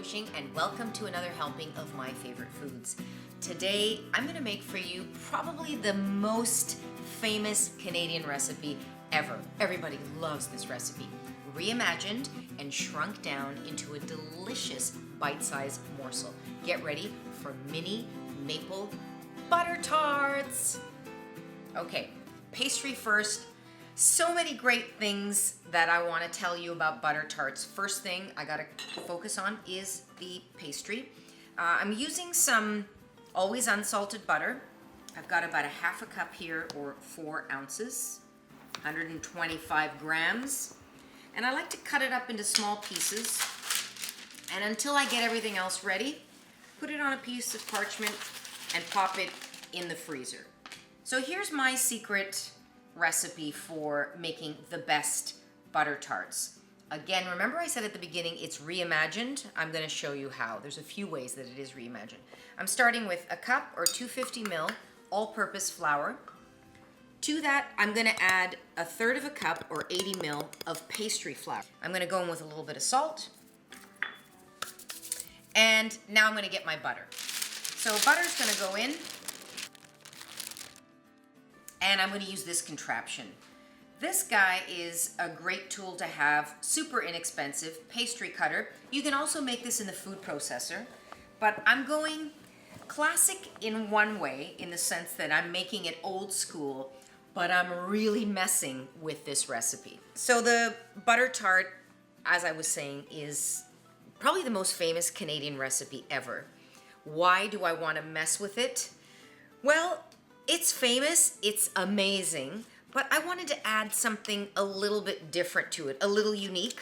Cushing, and welcome to another helping of my favorite foods. Today, I'm going to make for you probably the most famous Canadian recipe ever. Everybody loves this recipe. Reimagined and shrunk down into a delicious bite-sized morsel. Get ready for mini maple butter tarts. Okay, pastry first. So many great things that I want to tell you about butter tarts. First thing I gotta focus on is the pastry. I'm using some always unsalted butter. I've got about a half a cup here, or 4 ounces, 125 grams. And I like to cut it up into small pieces. And until I get everything else ready, put it on a piece of parchment and pop it in the freezer. So here's my secret recipe for making the best butter tarts. Again, remember I said at the beginning it's reimagined. I'm going to show you how. There's a few ways that it is reimagined. I'm starting with a cup or 250 ml all-purpose flour. To that, I'm going to add a third of a cup or 80 ml of pastry flour. I'm going to go in with a little bit of salt. And now I'm going to get my butter. So butter's going to go in. And I'm going to use this contraption. This guy is a great tool to have, super inexpensive, pastry cutter. You can also make this in the food processor, but I'm going classic in one way, in the sense that I'm making it old school, but I'm really messing with this recipe. So the butter tart, as I was saying, is probably the most famous Canadian recipe ever. Why do I want to mess with it? Well, it's famous, it's amazing, but I wanted to add something a little bit different to it, a little unique.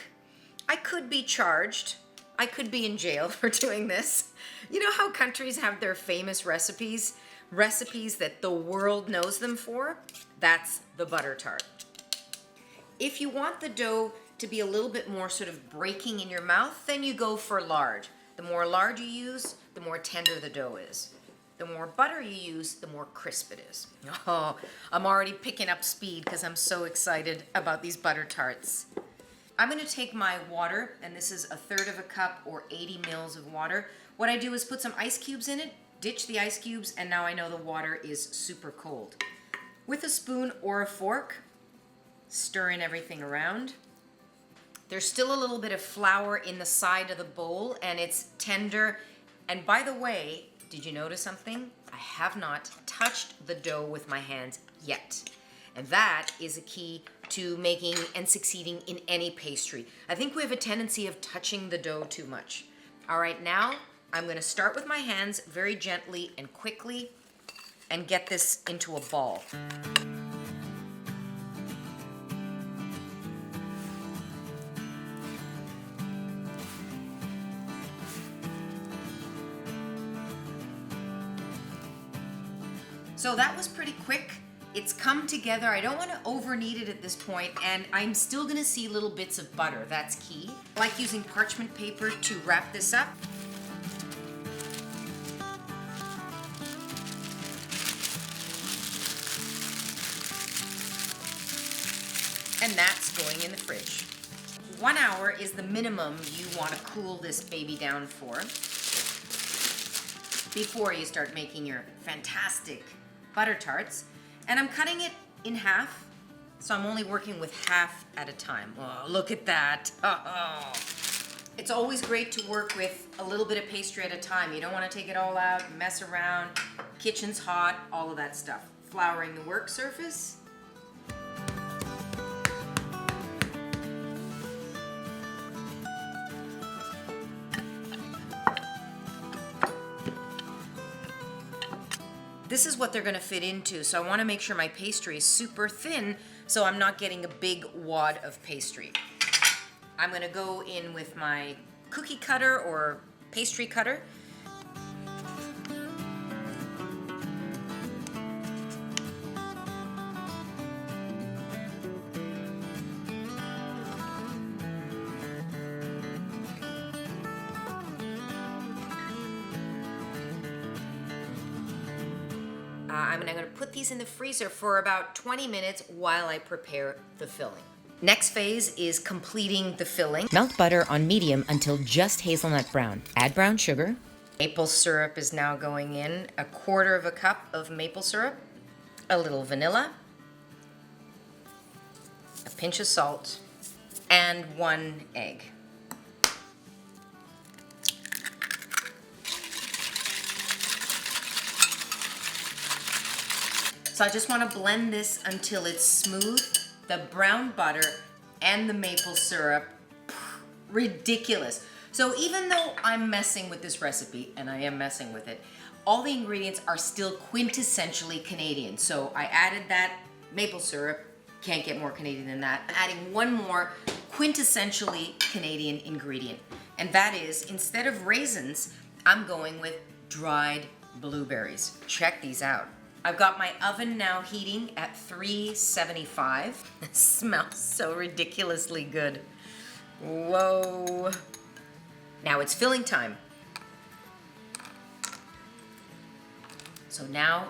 I could be charged, I could be in jail for doing this. You know how countries have their famous recipes that the world knows them for? That's the butter tart. If you want the dough to be a little bit more sort of breaking in your mouth, then you go for lard. The more lard you use, the more tender the dough is. The more butter you use, the more crisp it is. Oh, I'm already picking up speed because I'm so excited about these butter tarts. I'm going to take my water, and this is a third of a cup or 80 mils of water. What I do is put some ice cubes in it, ditch the ice cubes, and now I know the water is super cold. With a spoon or a fork, stirring everything around. There's still a little bit of flour in the side of the bowl, and it's tender. And by the way, did you notice something? I have not touched the dough with my hands yet. And that is a key to making and succeeding in any pastry. I think we have a tendency of touching the dough too much. All right, now I'm going to start with my hands very gently and quickly and get this into a ball. So that was pretty quick. It's come together. I don't want to over knead it at this point, and I'm still going to see little bits of butter. That's key. I like using parchment paper to wrap this up. And that's going in the fridge. 1 hour is the minimum you want to cool this baby down for before you start making your fantastic butter tarts. And I'm cutting it in half, so I'm only working with half at a time. Oh, look at that. Oh. It's always great to work with a little bit of pastry at a time. You don't want to take it all out, mess around, kitchen's hot, all of that stuff. Flouring the work surface. This is what they're going to fit into, so I want to make sure my pastry is super thin so I'm not getting a big wad of pastry. I'm going to go in with my cookie cutter or pastry cutter. I'm going to put these in the freezer for about 20 minutes while I prepare the filling. Next phase is completing the filling. Melt butter on medium until just hazelnut brown. Add brown sugar. Maple syrup is now going in. 1/4 cup of maple syrup. A little vanilla. A pinch of salt. And 1 egg. So I just want to blend this until it's smooth. The brown butter and the maple syrup, ridiculous. So even though I'm messing with this recipe, and I am messing with it, all the ingredients are still quintessentially Canadian. So I added that maple syrup, can't get more Canadian than that. I'm adding one more quintessentially Canadian ingredient, and that is, instead of raisins, I'm going with dried blueberries. Check these out. I've got my oven now heating at 375. It smells so ridiculously good. Whoa. Now it's filling time. So now,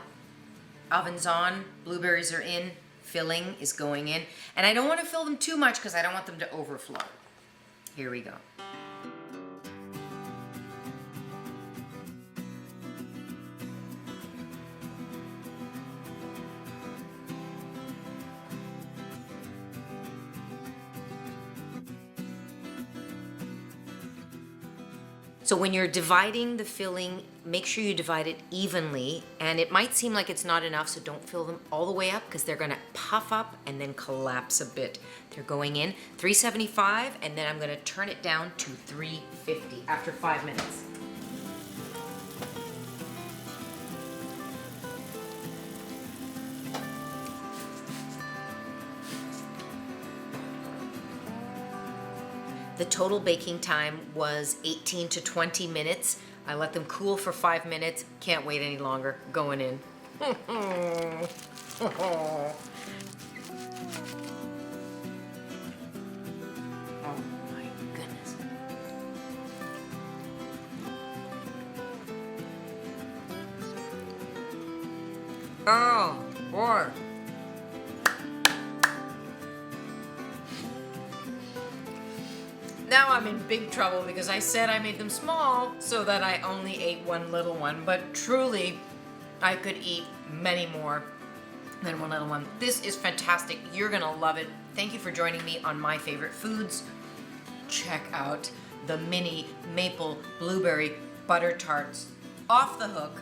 oven's on, blueberries are in, filling is going in. And I don't want to fill them too much because I don't want them to overflow. Here we go. So when you're dividing the filling, make sure you divide it evenly, and it might seem like it's not enough, so don't fill them all the way up because they're gonna puff up and then collapse a bit. They're going in 375, and then I'm gonna turn it down to 350 after 5 minutes. The total baking time was 18 to 20 minutes. I let them cool for 5 minutes. Can't wait any longer. Going in. Oh my goodness. Oh boy. Now I'm in big trouble because I said I made them small so that I only ate one little one, but truly I could eat many more than one little one. This is fantastic. You're gonna love it. Thank you for joining me on My Favorite Foods. Check out the mini maple blueberry butter tarts. Off the hook.